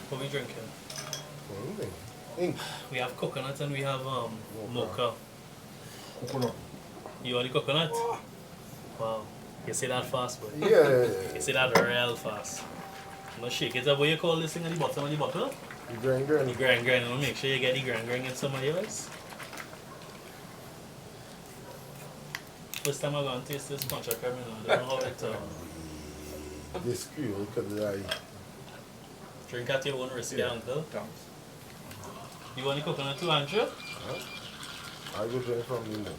What we drinking? Ink. We have coconut and we have mocha. Coconut. You want the coconut? Wow. You say that fast, boy. Yeah. You say that real fast. I'm gonna shake it up. What you call this thing at the bottom of the bottle? The grind. The grind. I'm gonna make sure you get the grind in some of yours. First time I'm gonna taste this punch of Paramin. I don't know how it This Creole could lie. drink at your own risk, yeah, uncle. Thanks. You want the coconut too, Andrew? Huh? I go drink from the mocha.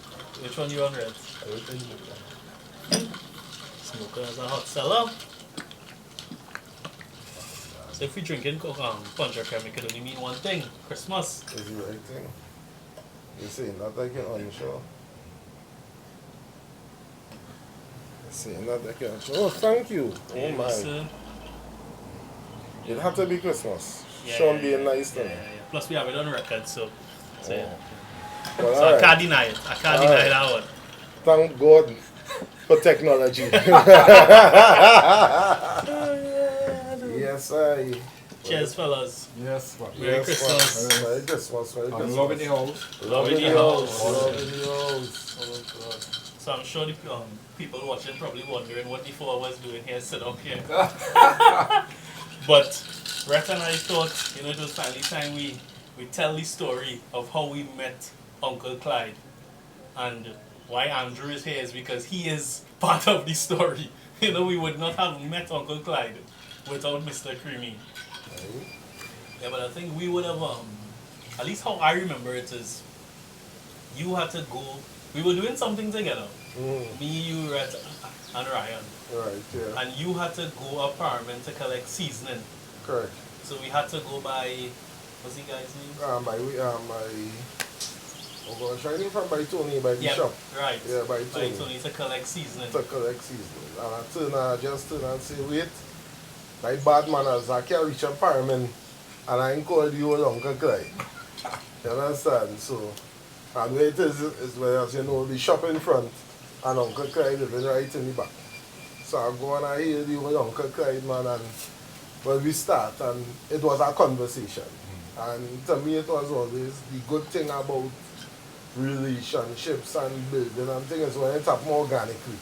Which one you want, Red? I will take mocha. Smoker is a hot seller. So if we drinking punch or cream, it could only mean one thing: Christmas. Is the right thing. You see, not like it on show. You see, not like it on show. Oh, thank you. Oh my. Listen. It had to be Christmas. Yeah, Sean being nice to me. Plus we have it on record, so yeah. Well, So I alright. can't deny it. I can't deny that one. Thank God for technology. Yes, I. Cheers, fellas. Yes, man. Merry Christmas. Merry Christmas. Merry I'm Christmas. loving the house. Love in the house. Love in the house. Oh God. So I'm sure the people watching probably wondering what the four of us doing here, sit up here. But Rhett and I thought, it was finally time we tell the story of how we met Uncle Clyde. And why Andrew is here is because he is part of the story. We would not have met Uncle Clyde without Mr. Creamy. Yeah, but I think we would have, at least how I remember it is, you had to go, we were doing something together. Me, you, Rhett, and Ryan. Right, yeah. And you had to go up Paramin to collect seasoning. Correct. So we had to go by, what's the guy's name? Oh gosh, I think from by Tony, by the shop. Right. Yeah, by By Tony. Tony to collect seasoning. To collect seasoning. And I just turn and say, wait, like bad manners, I can't reach a Paramin and I ain't called you old Uncle Clyde. You understand? So, and where it is where, as you know, the shop in front and Uncle Clyde living right in the back. So I go and I hear the old Uncle Clyde, man, and well, we start and it was a conversation. And to me it was always the good thing about relationships and building and things when it happened organically.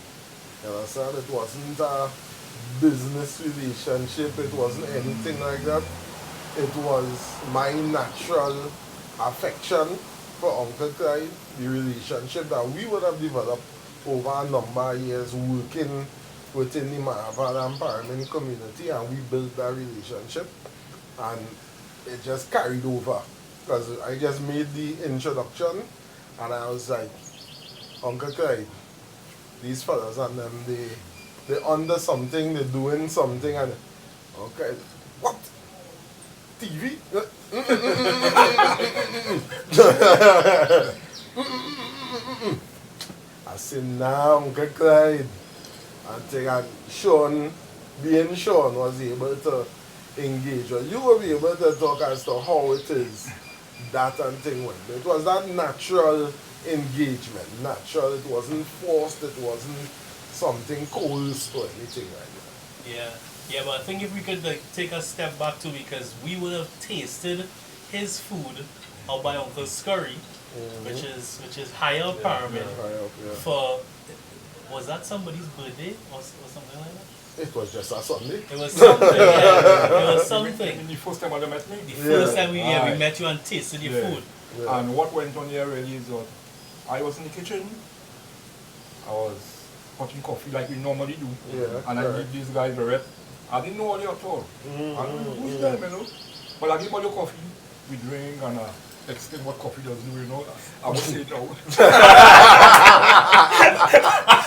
You understand? It wasn't a business relationship, it wasn't anything like that. It was my natural affection for Uncle Clyde, the relationship that we would have developed over a number of years working within the Manaval and Paramin community, and we built that relationship and it just carried over because I just made the introduction and I was like, Uncle Clyde, these fellas and them, they under something, they're doing something, and okay, what? TV? I said, nah, Uncle Clyde. I think Shaun, being Shaun, was able to engage. Well, you will be able to talk as to how it is that and thing went. It was that natural engagement, natural. It wasn't forced, it wasn't something coerced or anything like that. Yeah, but I think if we could take a step back too, because we would have tasted his food out by Uncle Scurry, which is higher up Paramin. High up, yeah. For, was that somebody's birthday or something like that? It was just a Sunday. It was something, yeah. It was something. The first time I met me. The first time we met you and tasted your food. Yeah. And what went on here really is that I was in the kitchen. I was hotting coffee like we normally do. Yeah, and I meet these guys, Rhett. I didn't know any at all. I don't know who's them, you know. But I give all the coffee, we drink and explain what coffee does do, you know. I would say no.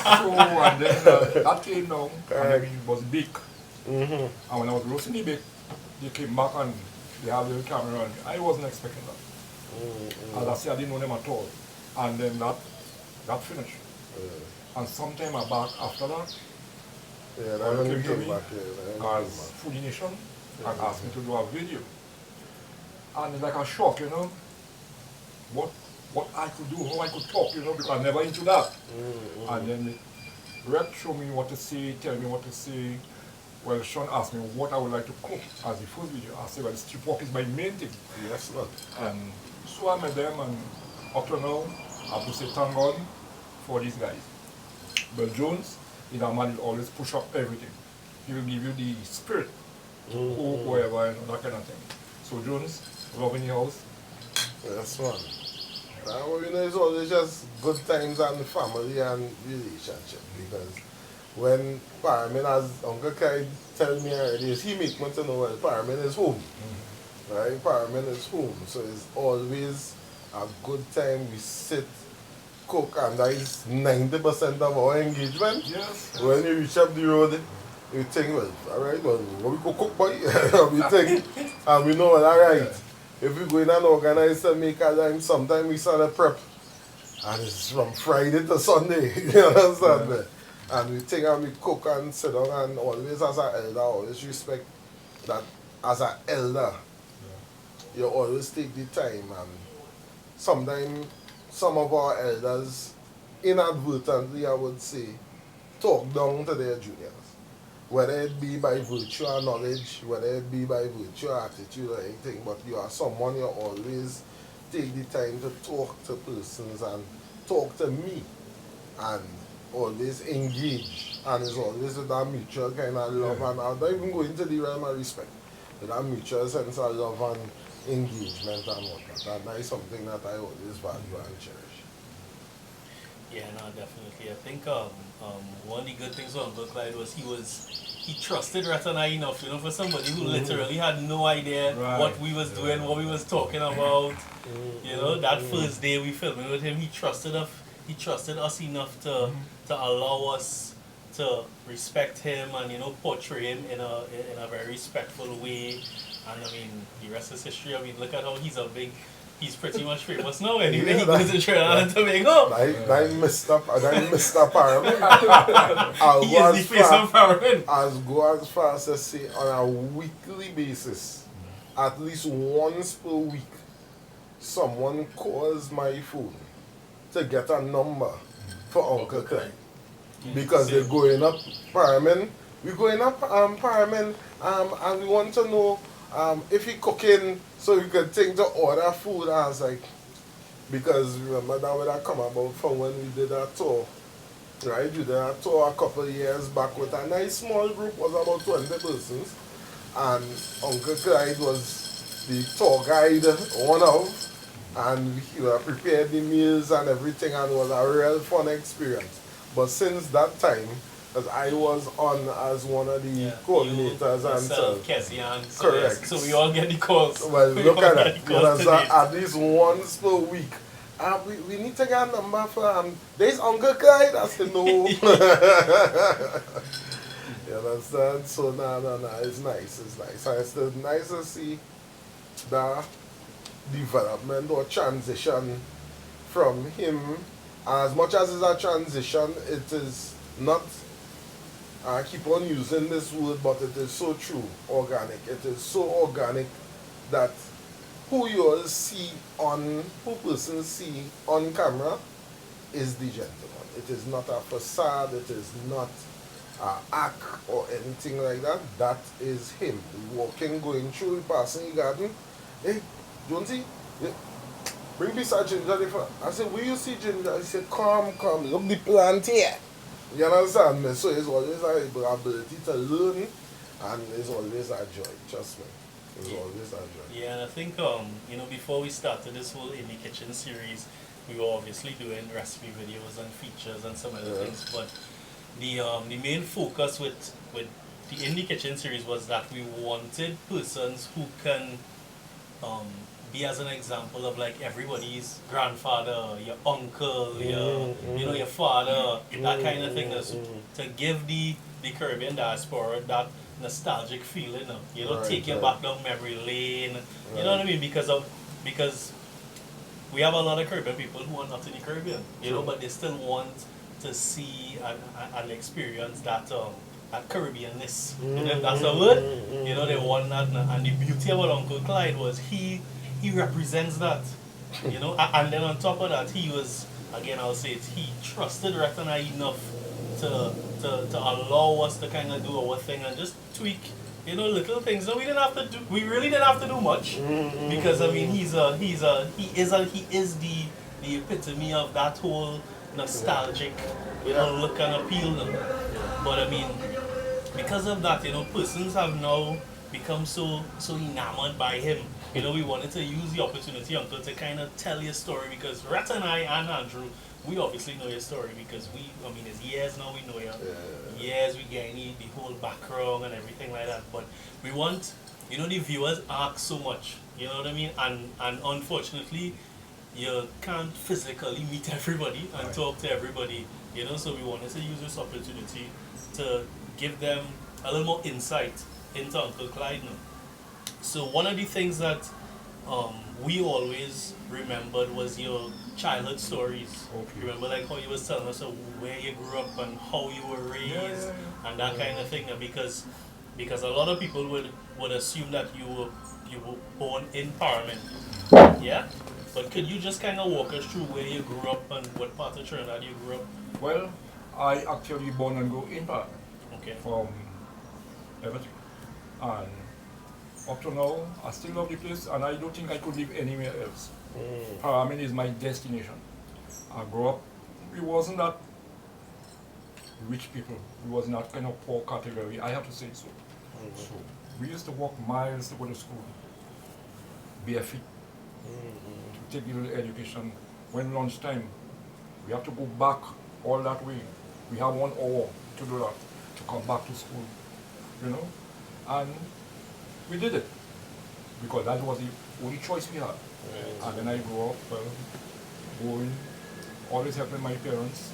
So, and then that came down, and then it was big. And when I was roasting the bake, they came back and they had the camera on. I wasn't expecting that. As I said, I didn't know them at all. And then that finished. And sometime back after that, Yeah, that Or when came we to came me back here. as Foodie Nation and asked me to do a video. And it's like a shock, you know, what I could do, how I could talk, you know, because I'm never into that. And then Rhett showed me what to say, tell me what to say, Well, Shaun asked me what I would like to cook as the first video. I said, well, stew pork is my main thing. Yes, Lord. And so I met them, and up to now, I have to say thank God for these guys. But Jones, is a man who always push up everything. He will give you the spirit, or whatever, and that kind of thing. So Jones, love in your house. Yes, man. You know, it's always just good times and family and relationship, because when Paramin, as Uncle Clyde tell me already, is he make me to know well, Paramin is home. Right? Paramin is home. So it's always a good time. We sit, cook, and that is 90% of our engagement. Yes. When you reach up the road, you think, well, alright, well, what we go cook, boy? We think, and we know, well, alright. If we go in and organize and make a time, sometimes we start a prep. And it's from Friday to Sunday, you understand me? And we think and we cook and sit down, and always as an elder, always respect that as an elder, you always take the time. And sometimes some of our elders, inadvertently I would say, talk down to their juniors. Whether it be by virtue or knowledge, whether it be by virtue or attitude or anything, but you are someone you always take the time to talk to persons and talk to me and always engage. And it's always with that mutual kind of love, and I don't even go into the realm of respect, with that mutual sense of love and engagement and whatnot. And that is something that I always value and cherish. Yeah, no, definitely. I think one of the good things with Uncle Clyde was he trusted Rhett and I enough, you know, for somebody who literally had no idea what we was doing, what we was talking about. You know, that first day we filming with him, he trusted us enough to allow us to respect him and, you know, portray him in a very respectful way. And I mean, the rest is history. I mean, look at how he's pretty much famous now anyway. He goes to Trinidad and Tobago. I messed up Paramin. He is the face of Paramin. I'll go as far as to say on a weekly basis, at least once per week, someone calls my phone to get a number for Uncle Clyde. Because they're going up Paramin. We're going up Paramin, and we want to know if he cooking so we could think to order food. And I was like, because remember that would have come about from when we did our tour, right? We did our tour a couple of years back with a nice small group, was about 20 persons, and Uncle Clyde was the tour guide, one of, and he prepared the meals and everything, and it was a real fun experience. But since that time, as I was on as one of the coordinators and so. Correct. So we all get the calls. Well, look at that. You know, so at least once per week. We need to get a number for there's Uncle Clyde. I said no. You understand? So no. It's nice. It's nice. And it's still nice to see the development or transition from him. And as much as it's a transition, it is not. I keep on using this word, but it is so true, organic. It is so organic that who you all see who persons see on camera is the gentleman. It is not a facade, it is not an act or anything like that. That is him. Walking, going through, passing the garden. Hey, Jonesy, bring this ginger. I said, where you see ginger? He said, come, look the plant here. You understand me? So it's always an ability to learn, and it's always a joy, trust me. It's always a joy. Yeah, and I think, you know, before we started this whole In the Kitchen series, we were obviously doing recipe videos and features and some other things, but the main focus with the In the Kitchen series was that we wanted persons who can be as an example of like everybody's grandfather, your uncle, your father, that kind of thing. To give the Caribbean diaspora that nostalgic feeling, you know, take you back down memory lane. You know what I mean? Because we have a lot of Caribbean people who are not in the Caribbean, you know, but they still want to see and experience that Caribbeanness. You know, if that's a word. You know, they want that, and the beauty about Uncle Clyde was he represents that, and then on top of that, he was, again, I'll say it, he trusted Rhett and I enough to allow us to kind of do our thing and just tweak, little things. So we really didn't have to do much because I mean he is the epitome of that whole nostalgic, look and appeal now. But I mean, because of that, persons have now become so enamored by him. We wanted to use the opportunity, Uncle, to kind of tell your story because Rhett and I and Andrew, we obviously know your story because it's years now we know you. Years we get the whole background and everything like that. But we want, the viewers ask so much, you know what I mean? And unfortunately, you can't physically meet everybody and talk to everybody, so we wanted to use this opportunity to give them a little more insight into Uncle Clyde now. So one of the things that we always remembered was your childhood stories. Okay. Remember like how you was telling us where you grew up and how you were raised and that kind of thing. Because a lot of people would assume that you were born in Paramin. Yeah? But could you just kind of walk us through where you grew up and what part of Trinidad you grew up? Well, I actually born and grew in Paramin. Okay. From everything. And up to now, I still love the place and I don't think I could live anywhere else. Paramin is my destination. I grew up, we wasn't that rich people. We was not kind of poor category, I have to say so. So we used to walk miles to go to school, barefoot, to take a little education. When lunchtime, we have to go back all that way. We have 1 hour to do that, to come back to school, And we did it, because that was the only choice we had. And then I grew up, going, always helping my parents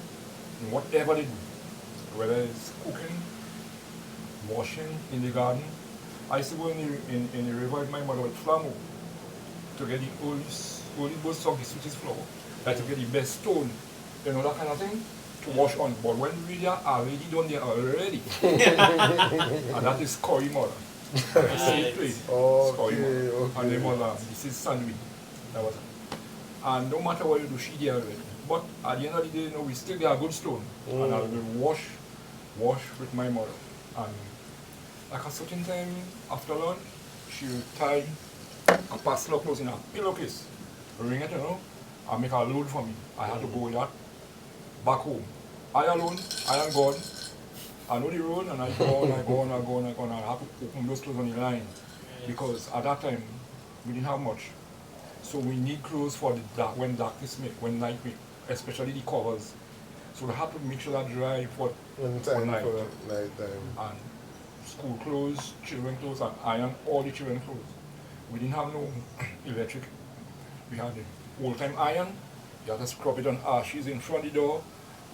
in whatever they do, whether it's cooking, washing in the garden. I used to go in the river with my mother with flammo to get the only most of the sweetest flour, like to get the best stone, that kind of thing, to wash on. But when we are already done there already, and that is curry mother. Okay. And the mother, this is sandwich. That was it. And no matter what you do, she there already. But at the end of the day, we still get a good stone. And I will wash with my mother. And like a certain time after lunch, she will tie a parcel of clothes in a pillowcase, ring it, and make a load for me. I had to go with that back home. I alone, I am gone. I know the road and I go on. I have to open those clothes on the line. Because at that time, we didn't have much. So we need clothes for the dark, when darkness make, when night make, especially the covers. So we have to make sure that dry for night. And school clothes, children clothes, and iron all the children clothes. We didn't have no electric. We had the old-time iron. You had to scrub it on ashes in front of the door,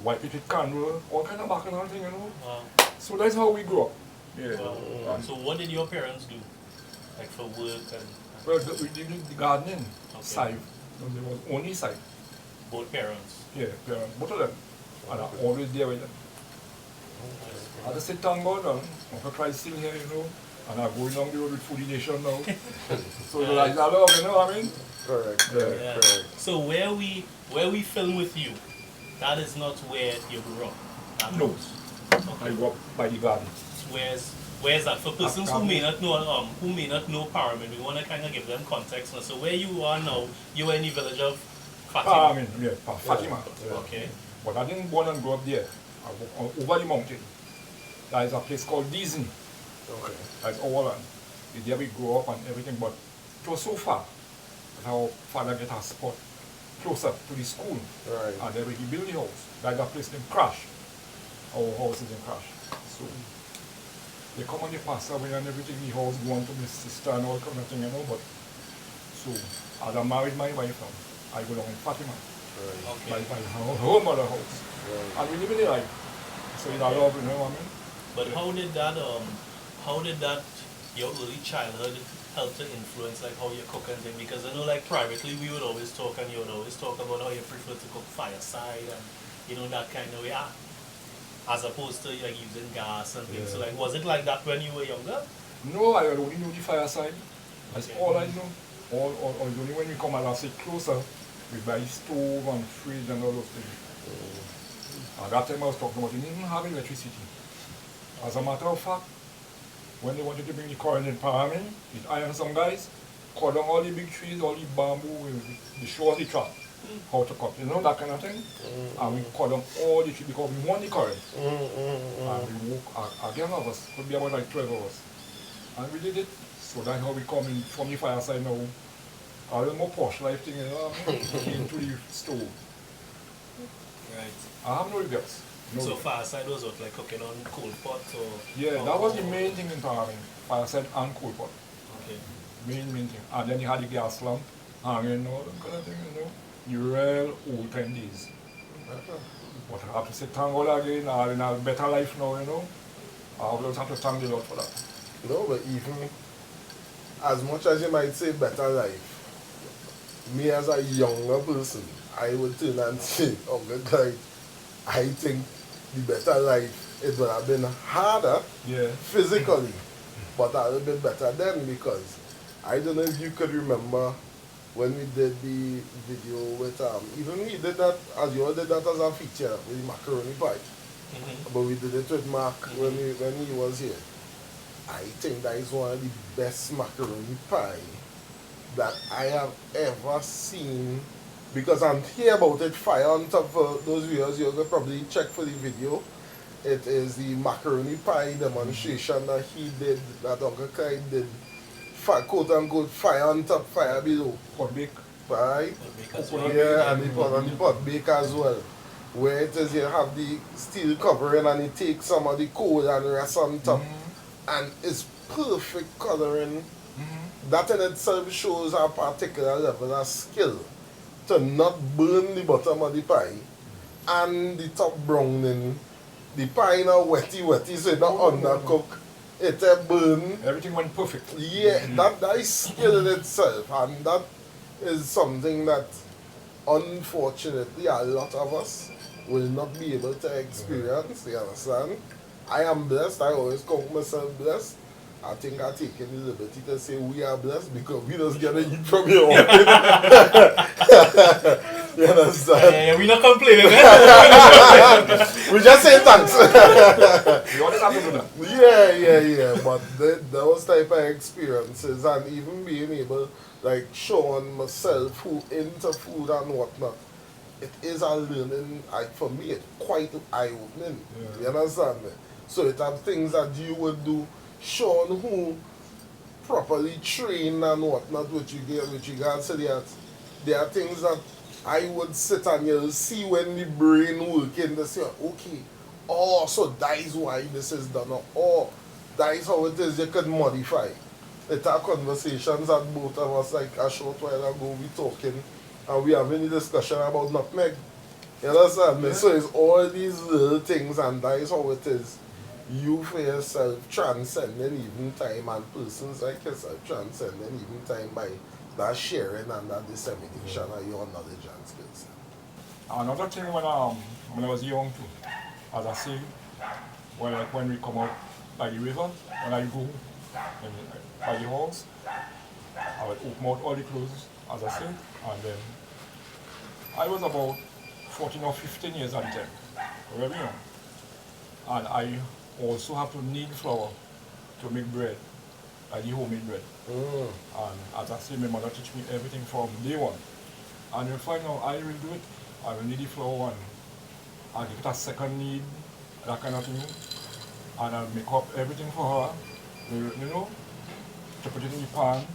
wipe it with candle, all kind of bacchanal thing, Wow. So that's how we grew up. Yeah. Wow. So what did your parents do, like for work and? Well, we did the gardening side. There was only side. Both parents. Yeah, parents, both of them. And I'm always there with them. I just say thank God, Uncle Clyde still here, and I'm going down the road with Foodie Nation now. So like that love, what I mean? Correct. Correct. So where we film with you, that is not where you grew up. No. Okay. I grew up by the garden. Where's that? For persons who may not know Paramin, we want to kind of give them context now. So where you are now, you are in the village of Fatima. Paramin, yeah, Fatima. Yeah. Okay. But I didn't born and grow up there. I grew over the mountain. There is a place called Dizen. Okay. That's our land. There we grew up and everything, but it was so far that our father get a spot closer to the school. Right. And then we build the house. Like that place named Crash. Our house is in Crash. So they come and they pass away and everything, the house going to my sister and all kind of thing, but so as I married my wife now, I go down in Fatima. Right. Okay. My whole mother house. Right. And we live in the life. So in our love, what I mean? But how did that your early childhood help to influence like how you cook and things? Because I know like privately we would always talk and you would always talk about how you prefer to cook fireside and that kind of way. As opposed to like using gas and things. So like was it like that when you were younger? No, I only know the fireside. That's all I know. Or only when we come and I sit closer, we buy stove and fridge and all those things. At that time I was talking about, you didn't have electricity. As a matter of fact, when they wanted to bring the current in Paramin, it ironed some guys, cut down all the big trees, all the bamboo, the show us the track, how to cut, you know, that kind of thing. And we cut down all the trees because we want the current. And we work, again of us, could be about like 12 hours. And we did it. So that's how we come in from the fireside now. A little more posh life thing, you know, into the stove. Right. I have no regrets. No So regrets. fireside was what, like cooking on coal pot or? Yeah, that was the main thing in Paramin. Fireside and coal pot. Okay. Main thing. And then you had the gas lamp hanging, all that kind of thing, you know. The real old time days. But I have to say thank God again, I'm in a better life now, you know. I always have to thank the Lord for that. No, but even as much as you might say better life, me as a younger person, I would turn and say, Uncle Clyde, I think the better life, it would have been harder physically, but a little bit better then, because I don't know if you could remember when we did the video with, even we did that, as you all did that as a feature with the macaroni pie, but we did it with Mark when he was here. I think that is one of the best macaroni pie that I have ever seen, because I'm here about it. Fire on top for those viewers, you can probably check for the video. It is the macaroni pie demonstration that he did, that Uncle Clyde did. Quote unquote, fire on top, fire below. Pot bake. Right? Coconut Yeah, and the pot on the pot bake as well. Where it is you have the steel covering and you take some of the coal and rest on top. And it's perfect coloring. That in itself shows a particular level of skill to not burn the bottom of the pie and the top browning. The pie now wetty, so it's not undercooked. It burn. Everything went perfect. Yeah, that is skill in itself, and that is something that unfortunately a lot of us will not be able to experience. You understand? I am blessed. I always count myself blessed. I think I take the liberty to say we are blessed because we just get to eat from your own. You understand? Yeah, we're not complaining. We just say thanks. You always have to do that. Yeah. But those type of experiences, and even being able, like showing myself who into food and whatnot, it is a learning. For me, it's quite eye-opening. You understand me? So it have things that you would do, Sean, who properly trained and whatnot, with regards to that. There are things that I would sit and you'll see when the brain working to say, okay, oh, so that is why this is done, or that is how it is you can modify. It are conversations that both of us, like a short while ago, we talking and we having a discussion about nutmeg. You understand me? So it's all these little things, and that is how it is. You for yourself transcending even time, and persons like yourself transcending even time by that sharing and that dissemination of your knowledge and skills. Another thing when I was young too, as I say, when we come out by the river, when I go by the house, I would open out all the clothes, as I said, and then I was about 14 or 15 years at the time, very young. And I also have to knead flour to make bread, like the homemade bread. And as I say, my mother teach me everything from day one. And you'll find out I will do it. I will knead the flour and I'll give it a second knead, that kind of thing. And I'll make up everything for her, you know, to put it in the pan.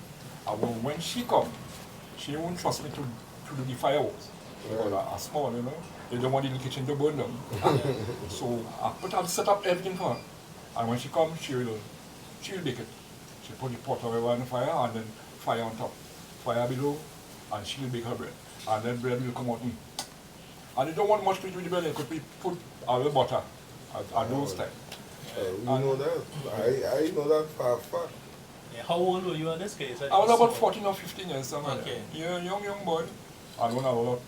And when she comes, she won't trust me to do the fireworks. Because I'm small, you know. They don't want the kitchen to burn down. So I'll set up everything for her. And when she comes, she'll bake it. She put the pot over on the fire and then fire on top, fire below, and she'll bake her bread. And then bread will come out. And you don't want much to do with the bread, you could put a little butter at those times. We know that. I know that for a fact. Yeah, how old were you at this case? I was about 14 or 15 years, somewhere. Okay. Yeah, young boy. I don't have a lot.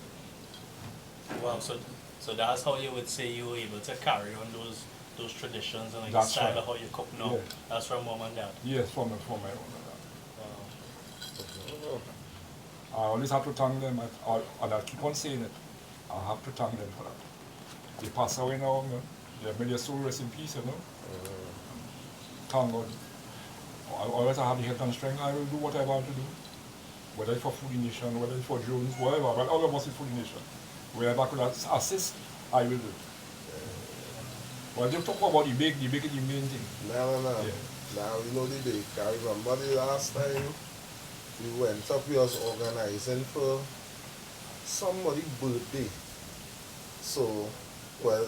Wow, so that's how you would say you were able to carry on those traditions and like the That's style right. of how you cook now. Yeah. That's from mom and dad. Yes, from my own. Wow. I always have to thank them, and I keep on saying it. I have to thank them for that. They pass away now, man. May their soul rest in peace, you know. Thank God. Always I have the health and strength, I will do what I want to do. Whether it's for Foodie Nation, whether it's for Jones, whatever, but all of us in Foodie Nation. Wherever I could assist, I will do. But you talk about the bake is the main thing. No. Yeah. Now we know the bake. I remember the last time we went up, we was organizing for somebody's birthday. So, well,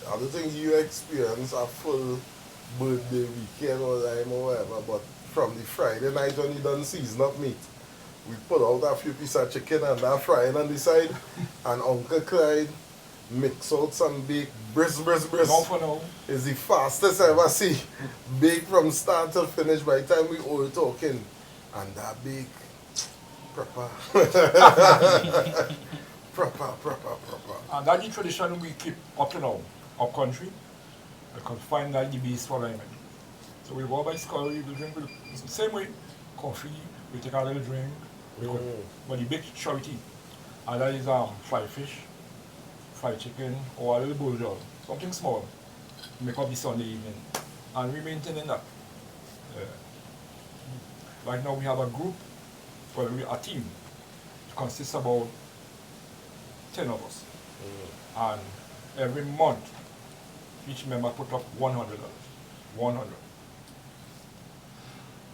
I don't think you experience a full birthday weekend or time or whatever, but from the Friday night when you done season up meat, we put out a few pieces of chicken and that frying on the side, and Uncle Clyde mix out some baked brisk. Not for now. It's the fastest I ever see. Bake from start to finish by the time we all talking. And that bake, proper. proper. And that's the tradition we keep up to now, up country. I can find that the base for ramen. So we go by Scully, we drink the same way. Coffee, we take a little drink. When you bake charity, and that is fried fish, fried chicken, or a little bulldog, something small. Make up the Sunday evening. And we maintaining that. Right now we have a group, well, we a team. It consists about 10 of us. And every month, each member put up $100. 100.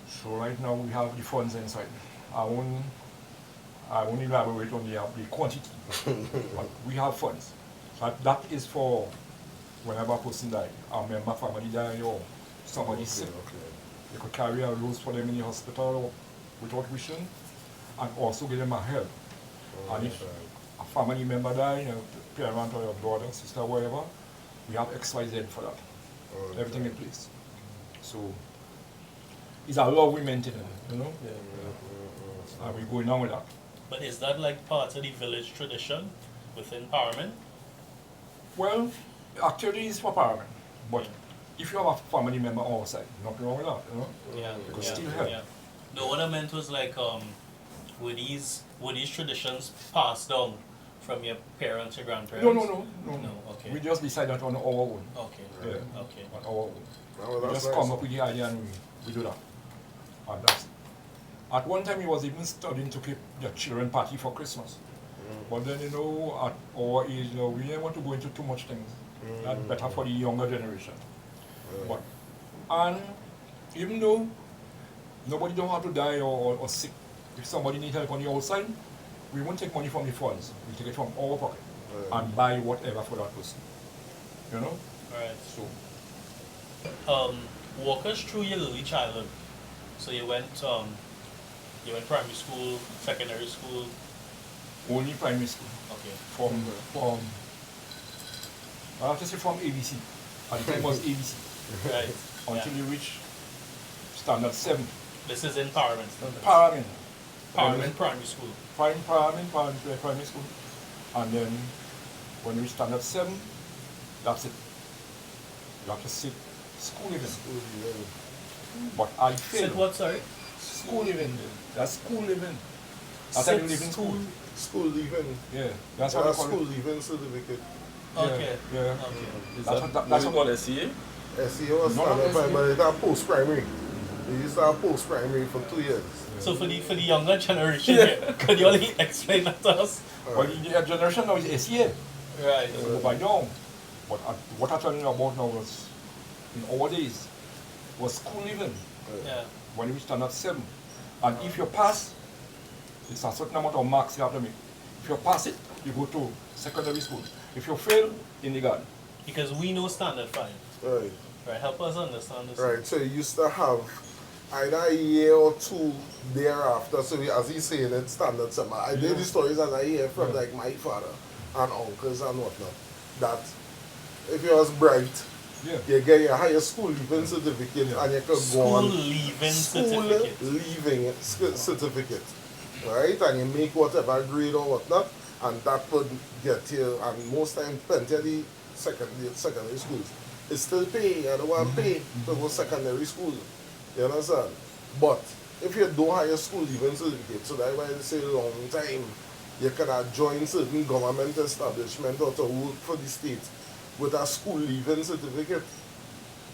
So right now we have the funds inside. I won't elaborate on the quantity, but we have funds. So that is for whenever a person dies, a member family die or somebody sick. They could carry a rose for them in the hospital without wishing, and also give them a help. And if a family member die, parent or your brother, sister, whatever, we have XYZ for that. Everything in place. So it's a law we maintain, you know? And we're going on with that. But is that like part of the village tradition within Paramin? Well, actually it's for Paramin. But if you have a family member outside, nothing wrong with that, you know? Yeah. You could still help. Yeah. No, what I meant was like, were these traditions passed down from your parents or grandparents? No. Okay. We just decided on our own. Okay. Yeah. Okay. On our own. Oh, We just come up with the idea and we do that. And that's at one time he was even studying to keep the children party for Christmas. But then, you know, at our age, we didn't want to go into too much things. That's better for the younger generation. But, and even though nobody don't have to die or sick, if somebody needs help on the outside, we won't take money from the funds. We take it from our pocket and buy whatever for that person. You know? Alright. So Walk us through your early childhood. So you went primary school, secondary school. only primary school. Okay. From I have to say from ABC. At the time was ABC. Right. Until you reach standard 7. This is in Paramin. Paramin. Paramin primary school. Paramin primary school. And then when you reach standard 7, that's it. You have to sit school living. But I failed. Sit what, sorry? School living. That's school living. That's how you live in school. School leaving. Yeah. That's how you call school it. leaving certificate. Okay. Yeah. Okay. Is That's that what what you what- call SEA? SEO was No, standard SEA. primary, it's a post-primary. They used to have post-primary for 2 years. So for the younger generation, could you only explain that to us? Well, the generation now is SEA. Right. So by now, what I'm telling you about now was, in our days, was school living. Yeah. When you standard 7. And if you pass, it's a certain amount of marks you have to make. If you pass it, you go to secondary school. If you fail, in the garden. Because we know standard 5. Right. Right. Help us understand this. Right, so you used to have either a year or 2 thereafter, so as he's saying, it's standard summer. I did the stories as I hear from like my father and uncles and whatnot, that if you was bright, Yeah. you get your higher school leaving certificate and you could go School on leaving school certificate. leaving certificate, right? And you make whatever grade or whatnot, and that would get you, and most times plenty of the secondary schools, it's still pay, you don't want to pay to go secondary school, you understand? But if you don't have your school leaving certificate, so that's why they say long time, you can join certain government establishment or to work for the state, with a school leaving certificate.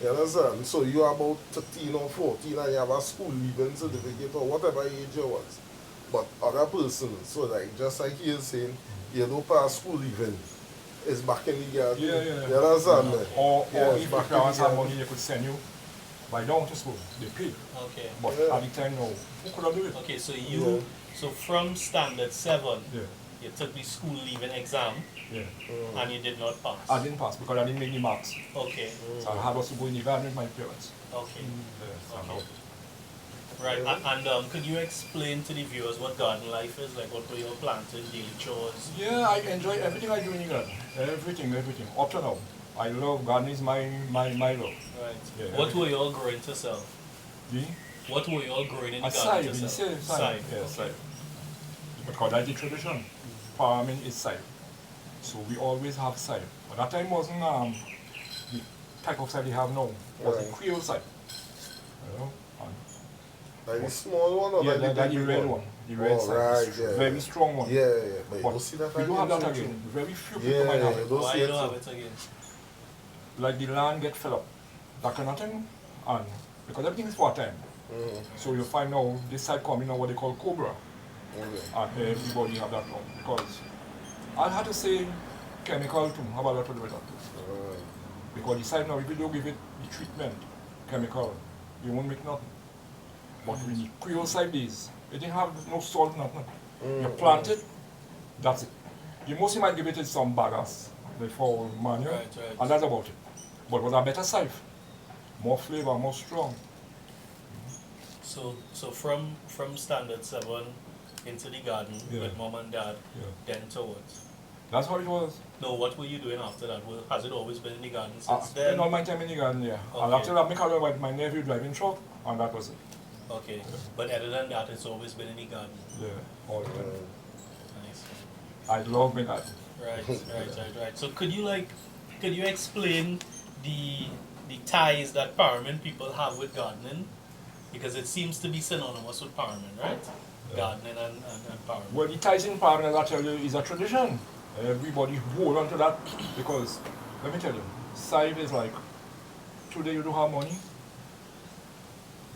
You understand? So you are about 13 or 14 and you have a school leaving certificate or whatever age you was. But other persons, so like just like he is saying, you don't pass school leaving. It's back in the garden. Yeah, yeah. You understand me? Or Yeah, if it's your back in parents the have garden. money, they could send you by down to school. They pay. Okay. But Yeah. at the time, no. Who could have do it? Okay, so you, so from standard 7, Yeah, you took the school leaving exam yeah. and you did not pass. I didn't pass because I didn't make the marks. Okay, So I had to go in the garden with my parents. okay. Yes, I Okay. know. Right, and could you explain to the viewers what garden life is? Like what were your planting, daily chores? Yeah, I enjoy everything I do in the garden. Everything. Up to now. I love gardening is my love. Right. Yeah, What were you all growing to sell? The What were you all growing in the a garden side, to you sell? say side. Yeah, side. Because that's the tradition. Paramin is side. So we always have side. But that time wasn't the type of side we have now. It was the Right. Creole side. You know? And Like the small one or yeah, like the that the big red one. The red Oh, side. right, is yeah. Very strong one. Yeah, yeah. But you But don't see that we do have that so again. true. Very few people Yeah, might have you it. don't Why see you it. don't so- have it again? Like the land get filled up. That kind of thing. And because everything is part time. So you find now this side coming now what they call Cobra. Okay. And everybody have that now. Because I had to say chemical too. How about that to do with that too? Alright. Because the side now, if you don't give it the treatment, chemical, you won't make nothing. But when the Creole side is, it didn't have no salt, nothing. You plant it, that's it. The most you might give it is some bagasse, like for manure, Right, right. and that's about it. But with a better side, more flavor, more strong. So from standard 7 into the garden Yeah. with mom and dad, Yeah. then to what? That's how it was. No, what were you doing after that? Well, has it always been in the garden I since spent then? all my time in the garden, yeah. And Okay. after that, I career with my nephew driving truck, and that was it. Okay, but other than that, it's always been in the garden. Yeah, all the time. Nice. I love my garden. Right. So could you explain the ties that Paramin people have with gardening? Because it seems to be synonymous with Paramin, right? Gardening and Paramin. Well, the ties in Paramin, I tell you, is a tradition. Everybody hold on to that because, let me tell you, Saiv is like, today you don't have money,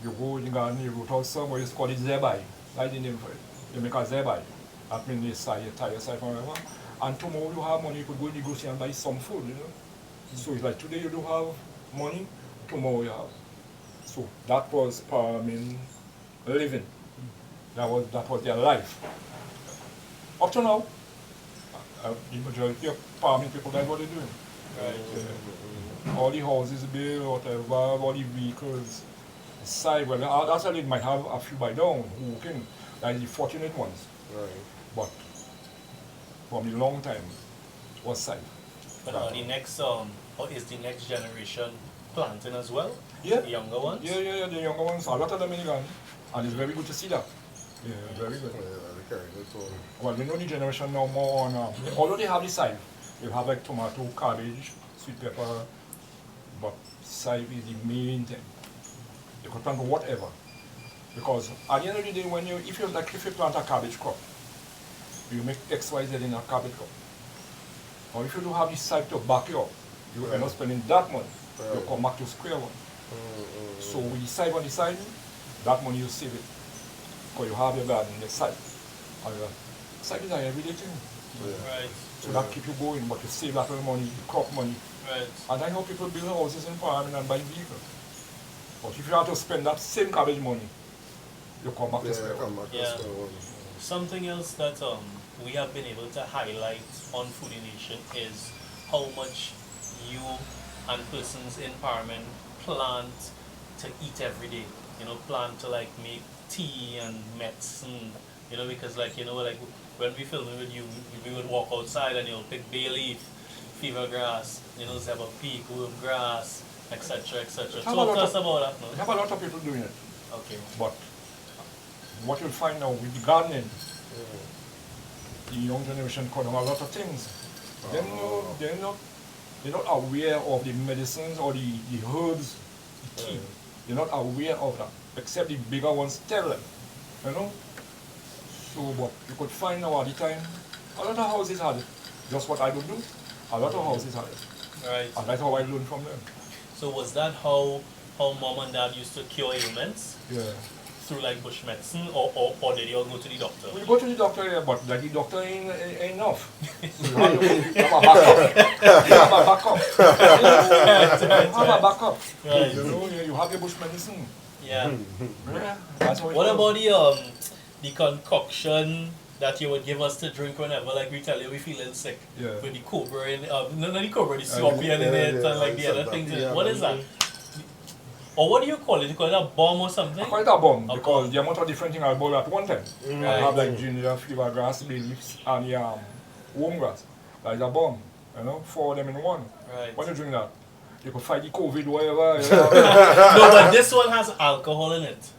you go in the garden, you root out some, or you call it zebai. That's the name for it. You make a zebai. That means you tie aside from whatever. And tomorrow you have money, you could go in the grocery and buy some food, you know. So it's like today you don't have money, tomorrow you have. So that was Paramin living. That was their life. Up to now, the majority of Paramin people, that's what they're doing. Right. All the houses built, whatever, all the vehicles, side, well, that's why they might have a few by down who working, like the fortunate ones. Right. But from a long time, was side. But are the next or is the next generation planting as well? Yeah. The younger ones? Yeah, the younger ones, a lot of them in the garden. And it's very good to see that. Yeah, very good. Yeah, they carry this one. Well, we know the generation now more on, although they have the side, they have like tomato, cabbage, sweet pepper, but side is the main thing. You could plant whatever. Because at the end of the day, if you plant a cabbage crop, you make XYZ in a cabbage crop. Or if you don't have the side to back you up, you end up spending that money. You come back to square one. So with the side on the side, that money you save it. Because you have your garden in the side. And your side is an everyday thing. Right. So that keep you going, but you save that little money, crop money. Right. And that's how people build houses in farming and buy vehicles. But if you have to spend that same cabbage money, you come back to square one. come back to Yeah. square one. Something else that we have been able to highlight on Foodie Nation is how much you and persons in Paramin plant to eat every day. You know, plant to like make tea and medicine. You know, because like when we filming with you, we would walk outside and you'll pick bay leaf, fever grass, zebra peak, worm grass, etc. etc. Talk to us about that We now. have a lot of people doing it. Okay. But what you'll find now with the gardening, the young generation call them a lot of things. They're not aware of the medicines or the herbs, the tea. They're not aware of that, except the bigger ones tell them, you know. So, but you could find now at the time, a lot of houses had it. Just what I would do, a lot of houses had it. Right. And that's how I learned from them. So was that how mom and dad used to cure ailments? Yeah. Through like bush medicine, or did you all go to the doctor? We go to the doctor, yeah, but like the doctor ain't enough. You have a backup. You have a backup. You have a backup. Right. You know, you have your bush medicine. Yeah. Yeah, that's how it What goes. about the concoction that you would give us to drink whenever like we tell you we feeling sick? Yeah. With the cobra in no, not the cobra, the scorpion in it and like the other things in it. What is that? Or what do you call it? You call it a bomb or something? I call it a bomb A because bomb. the amount of different things I boil at one time. Right. I have like ginger, fever grass, bay leaves, and warm grass. Like a bomb, you know, 4 of them in one. Right. When you drink that, you could fight the COVID, whatever. You know. No, but this one has alcohol in it.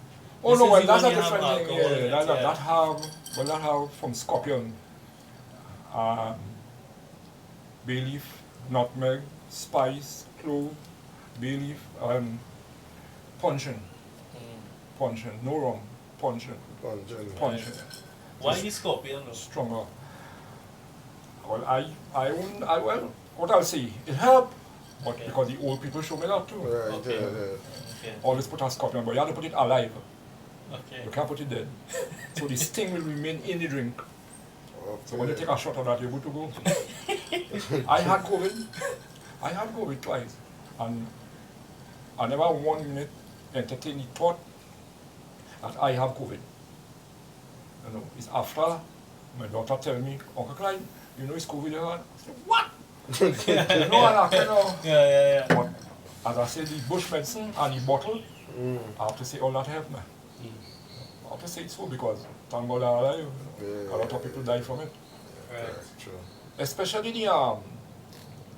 Oh This no, is well, the that's one a you have different thing. alcohol in Yeah, it, yeah. that have from scorpion, bay leaf, nutmeg, spice, clove, bay leaf, puncheon, no rum, puncheon. Why the scorpion though? Stronger. Well, well, what I'll say, it helped, but Okay. because the old people show me that too. Right, Okay. yeah. Okay. Always put a scorpion, but you have to put it alive. Okay. You can't put it dead. So the sting will remain in the drink. So when you take a shot of that, you're good to go. I had COVID twice. And I never 1 minute entertained the thought that I have COVID. You know, it's after my daughter tell me, Uncle Clyde, you know it's COVID you had? I said, what? You know, and I said, no. Yeah. But as I said, the bush medicine and the bottle, I have to say all that helped me. I have to say it so because thank God I'm alive. You know. A lot of people die from it. Right. True. Especially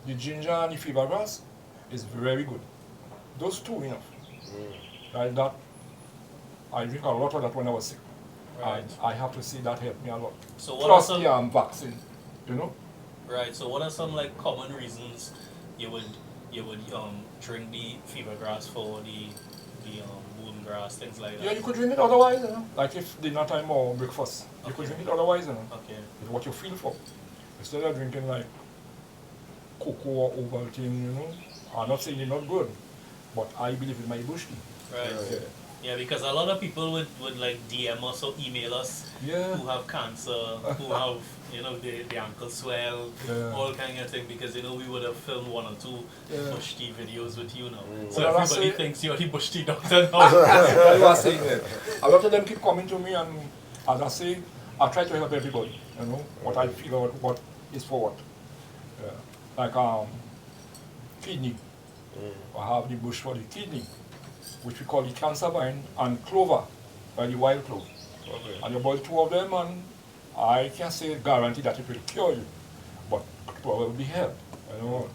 the ginger and the fever grass is very good. Those two enough. Like that, I drink a lot of that when I was sick. Right. And I have to say that helped me a lot. So what Plus are the some vaccine, you know. right? So what are some like common reasons you would drink the fever grass for the wound grass, things like that? Yeah, you could drink it otherwise, you know. Like if dinner time or breakfast, you could Okay. drink it otherwise, you know. Okay. It's what you feel for. Instead of drinking like cocoa or Ovaltine, you know. I'm not saying it's not good, but I believe it might bush me. Right. Yeah. Yeah, because a lot of people would like DM us or email us Yeah. who have cancer, who have the ankle swell, Yeah. all kind of thing. Because we would have filmed 1 or 2 Yeah. bush tea videos with you now, so Well, I everybody say- thinks you're the bush tea doctor now. That's what I'm saying there. A lot of them keep coming to me, and as I say, I try to help everybody. You know what I feel out, what is for what. Yeah. Like kidney. I have the bush for the kidney, which we call the cancer vine, and clover, by the wild clove. Okay. And you boil 2 of them, and I can't say guarantee that it will cure you, but probably help. You know.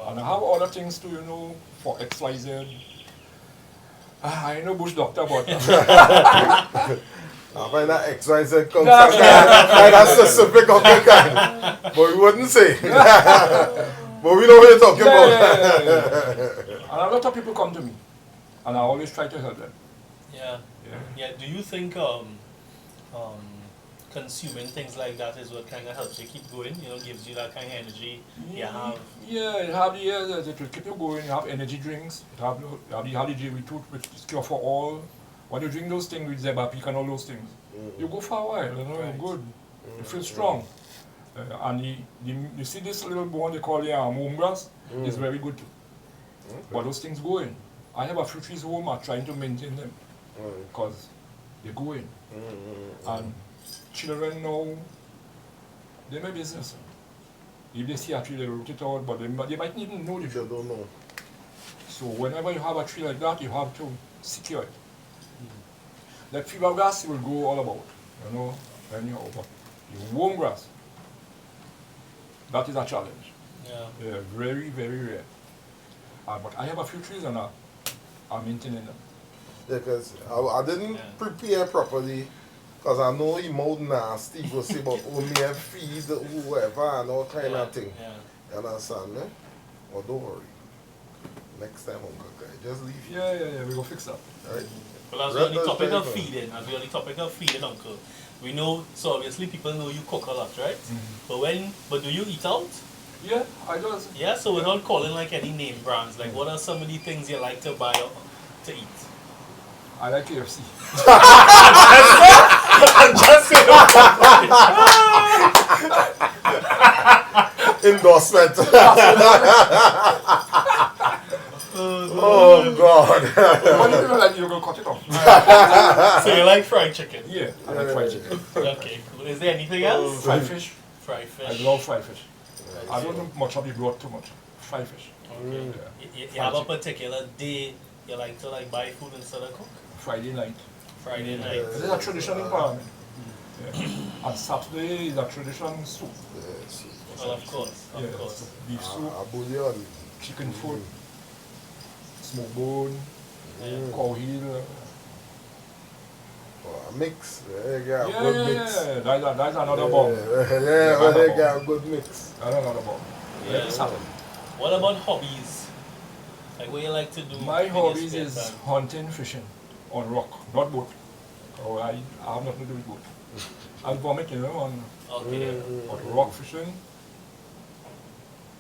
And I have other things too, you know, for XYZ. I ain't no bush doctor, but I find that XYZ comes kind of specific of the kind. But we wouldn't say. But we know what you're talking about. And a lot of people come to me, and I always try to help them. Yeah. Yeah. Yeah. Do you think consuming things like that is what kind of helps you keep going? Gives you that kind of energy you have. Yeah, it will keep you going. You have energy drinks. You have the J-Wheat tooth, which is cure for all. When you drink those things with Zeba Peak and all those things, you go for a while. You know, Right. you're good. You feel strong. And you see this little bone they call the home grass is very good too. But those things go in. I have a few trees home. I'm trying to maintain them because they go in. And children now, they make business. If they see a tree, they root it out, but they might even know the They tree. don't know. So whenever you have a tree like that, you have to secure it. Like fever grass, will go all about, you know, anyhow. But the warm grass, that is a challenge. Yeah. Very, very rare. But I have a few trees and I'm maintaining them. Because I didn't prepare properly. Because I know he mouth nasty. Go say about only a feed whoever and all kind of thing. Yeah. You understand me? But don't worry. Next time, Uncle Clyde, just leave. Yeah, we go fix that. Right? Well, as we're on the topic of feeding, Uncle, we know, so obviously people know you cook a lot, right? But do you eat out? Yeah, I does. Yeah, so without calling like any name brands, like what are some of the things you like to buy or to eat? I like KFC. Endorsement. Oh God. What do you like? You're gonna cut it off. So you like fried chicken? Yeah, I like fried chicken. Okay, cool. Is there anything else? Fried fish. Fried fish. I love fried fish. I don't do much of the broth too much. Fried fish. Okay. You have a particular day you like to like buy food instead of cook? Friday night. Friday night. This is a tradition in Paramin. Yeah. And Saturday is a tradition soup. Yes. Well, of course, of Yeah, course. beef soup, A bouillon. chicken foot, smoke bone, Yeah. cow heel. A mix. They got a Yeah, good yeah, mix. yeah. That's another bomb. Yeah, but they got a good mix. That's another bomb. Yeah. Every Saturday. What about hobbies? Like what you like to do? My in your hobbies spare is time? hunting, fishing on rock, not boat. Oh, I have nothing to do with boat. I'll vomit, you know, on Okay. but rock fishing,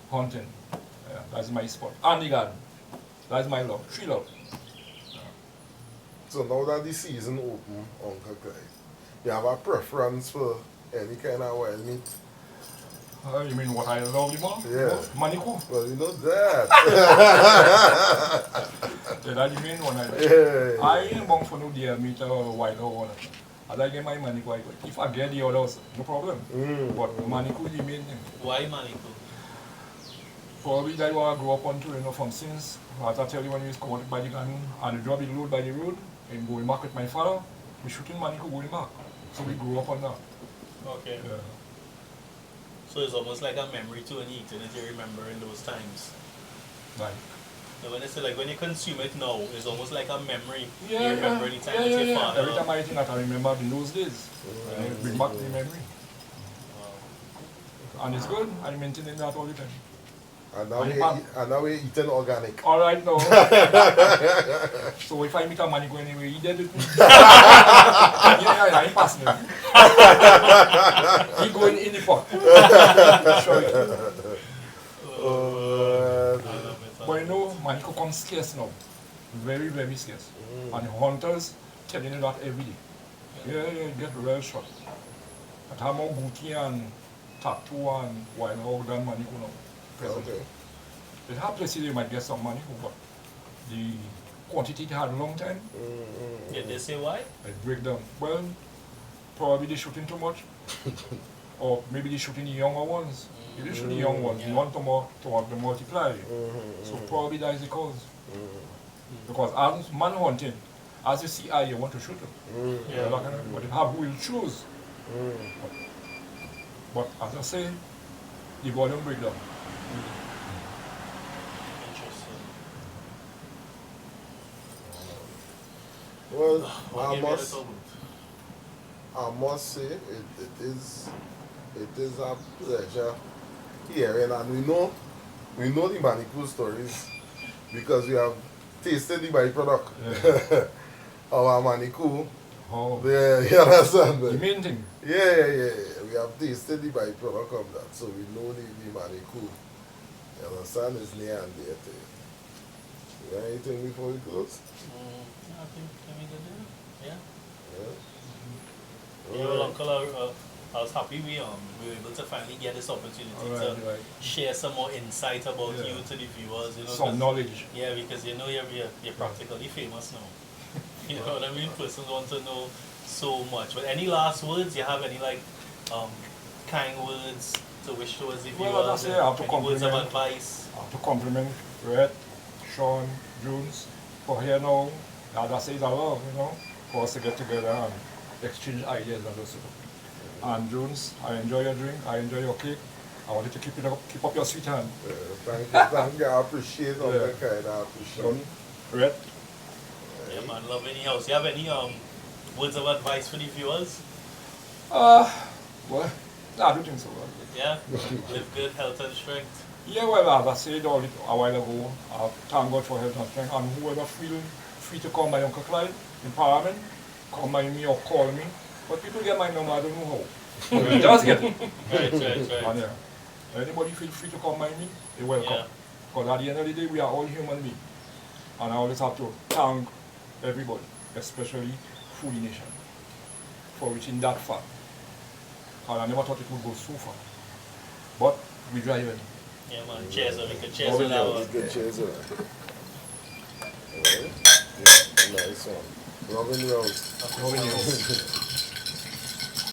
hunting. Yeah, that's my sport. And the garden. That's my love. Tree love. So now that the season open, Uncle Clyde, you have a preference for any kind of wild meat? You mean what I love the most? Yeah. Manico. Well, you know that. Yeah, that's the main one I like. Yeah. I ain't bound for no deer meat or wild or one. I like get my manico. If I get the others, no problem. But manico is the main thing. Why Manico? Probably that what I grew up on too, you know, from since. As I tell you, when we was caught by the gun and the drop the load by the road and going back with my father, we shooting manico going back. So we grew up on that. Okay. Yeah. So it's almost like a memory too, and you eat it, you remember in those times. Like, So when I say like when you consume it now, it's almost like a memory. yeah, You remember any time with your father. Every time I think that I remember in those days. And it bring back the memory. Wow. And it's good. I maintain that all the time. And now we're eating organic. Alright now. So if I meet a manico anyway, he dead with me. I ain't passing him. He going in the pot. Sure. But you know, manico comes scarce now. Very, very scarce. And the hunters telling you that every day. Yeah, you get real shot. But how more booty and tattoo and wild hog than manico now. Presently. Okay. They have places you might get some money, but the quantity they had a long time, Did they say why? it break down. Well, probably they shooting too much, or maybe they shooting the younger ones. If they shoot the young ones, you want to have them multiply. So probably that is the cause. Because as man hunting, as you see eye, you want to shoot them. Yeah. But you have who will choose. But as I say, the volume break down. Interesting. Well, What I gave you the must, trouble? I must say it is a pleasure hearing, and we know the manico stories because we have tasted the byproduct. Our manico. Oh, Yeah, you understand? the main thing. Yeah. We have tasted the byproduct of that, so we know the manico. You understand? It's near and dear to you. You got anything before we close? I think we did it. Yeah. Yeah. Yeah, well, Uncle, I was happy we were able to finally get this opportunity to share some more insight about you to the viewers. You know, Some knowledge. Yeah, because you know you're practically famous now. You know what I mean? Persons want to know so much. But any last words? You have any kind words to wish towards the viewers? Well, as I say, I have to any words of compliment. advice? I have to compliment Rhett, Shaun, Jones for here now. As I say, it's a love, you know, for us to get together and exchange ideas and those stuff. And Jones, I enjoy your drink, I enjoy your cake. I want you to keep up your sweet hand. Thank you. I appreciate all that kind. I appreciate Shaun, Rhett. Yeah, man, love any house. You have any words of advice for the viewers? Well, no, I don't think so. Yeah? Live good, health and strength. Yeah, well, as I said all a while ago, I thank God for health and strength. And whoever feel free to come by Uncle Clyde in Paramin, come by me or call me. But people get my number, I don't know how. But just get it. Right. And, Anybody feel free to come by me, you're welcome. Yeah. Because at the end of the day, we are all human beings. And I always have to thank everybody, especially Foodie Nation, for reaching that far. And I never thought it would go so far. But we driving. Yeah, man. Cheers, we can cheers Oh, on that yeah, one. good cheers. Alright. Yeah, nice one. Loving yours. Loving you.